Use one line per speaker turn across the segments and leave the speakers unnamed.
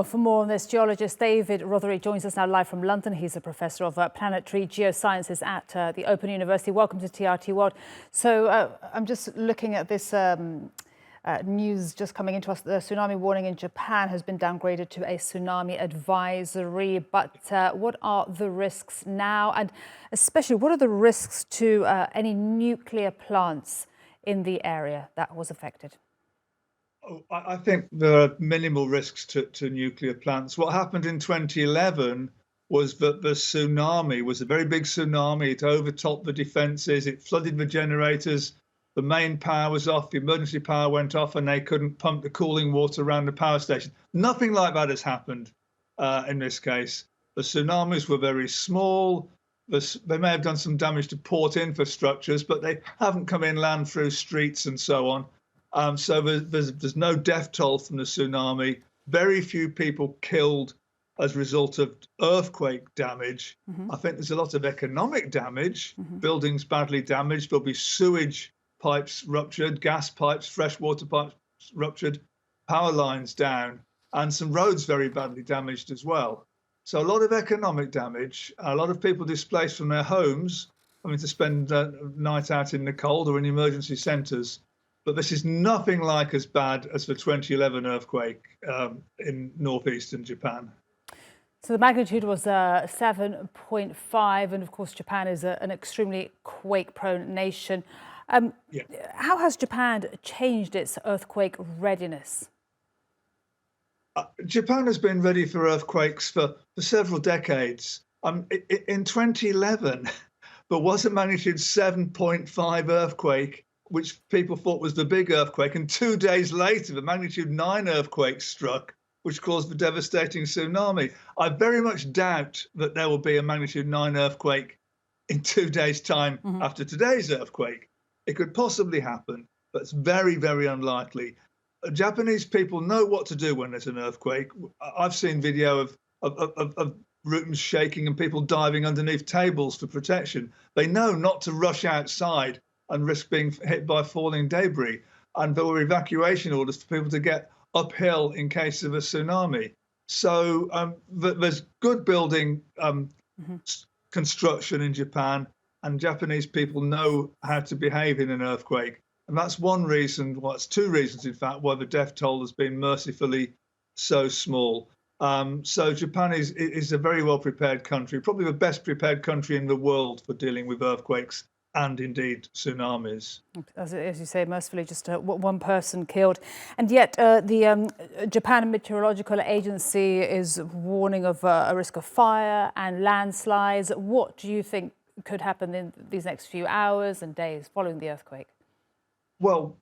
Well, for more on this, geologist David Rothery joins us now live from London. He's a professor of planetary geosciences at the Open University. Welcome to TRT World. So I'm just looking at this news just coming into us. The tsunami warning in Japan has been downgraded to a tsunami advisory. But what are the risks now? And especially, what are the risks to any nuclear plants in the area that was affected?
I think there are minimal risks to nuclear plants. What happened in 2011 was that the tsunami was a very big tsunami. It overtopped the defenses. It flooded the generators. The main power was off. The emergency power went off, and they couldn't pump the cooling water around the power station. Nothing like that has happened in this case. The tsunamis were very small. They may have done some damage to port infrastructures, but they haven't come inland through streets and so on. So there's no death toll from the tsunami. Very few people killed as a result of earthquake damage. I think there's a lot of economic damage. Buildings badly damaged. There'll be sewage pipes ruptured, gas pipes, freshwater pipes ruptured, power lines down, and some roads very badly damaged as well. So a lot of economic damage, a lot of people displaced from their homes, having to spend a night out in the cold or in emergency centres. But this is nothing like as bad as the 2011 earthquake in northeastern Japan.
So the magnitude was 7.5, and of course Japan is an extremely quake-prone nation. How has Japan changed its earthquake readiness?
Japan has been ready for earthquakes for several decades. In 2011, there was a magnitude 7.5 earthquake, which people thought was the big earthquake. And 2 days later, the magnitude 9 earthquake struck, which caused the devastating tsunami. I very much doubt that there will be a magnitude 9 earthquake in 2 days' time after today's earthquake. It could possibly happen, but it's very, very unlikely. Japanese people know what to do when there's an earthquake. I've seen video of rooms shaking and people diving underneath tables for protection. They know not to rush outside and risk being hit by falling debris. And there were evacuation orders for people to get uphill in case of a tsunami. So there's good building construction in Japan, and Japanese people know how to behave in an earthquake. And that's one reason, well, it's two reasons, in fact, why the death toll has been mercifully so small. So Japan is a very well prepared country, probably the best prepared country in the world for dealing with earthquakes and indeed tsunamis.
As you say, mercifully just one person killed. And yet the Japan Meteorological Agency is warning of a risk of fire and landslides. What do you think could happen in these next few hours and days following the earthquake?
Well,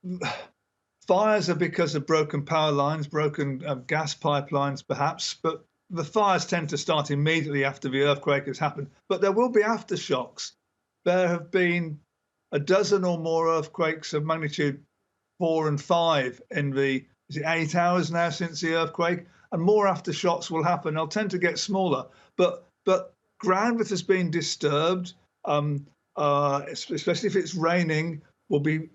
fires are because of broken power lines, broken gas pipelines, perhaps, but the fires tend to start immediately after the earthquake has happened. But there will be aftershocks. There have been a dozen or more earthquakes of magnitude 4 and 5 in the 8 hours now since the earthquake, and more aftershocks will happen. They'll tend to get smaller, but ground that has been disturbed, especially if it's raining, will be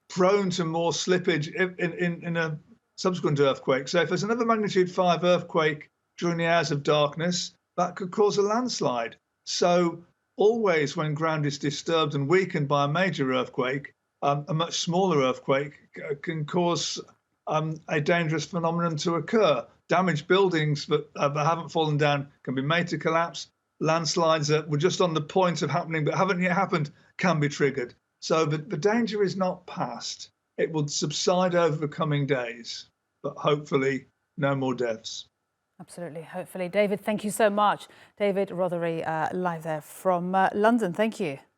prone to more slippage in a subsequent earthquake. So if there's another magnitude 5 earthquake during the hours of darkness, that could cause a landslide. So always when ground is disturbed and weakened by a major earthquake, a much smaller earthquake can cause a dangerous phenomenon to occur. Damaged buildings that haven't fallen down can be made to collapse. Landslides that were just on the point of happening but haven't yet happened can be triggered. So the danger is not past. It will subside over the coming days, but hopefully no more deaths.
Absolutely, hopefully. David, thank you so much. David Rothery, live there from London. Thank you.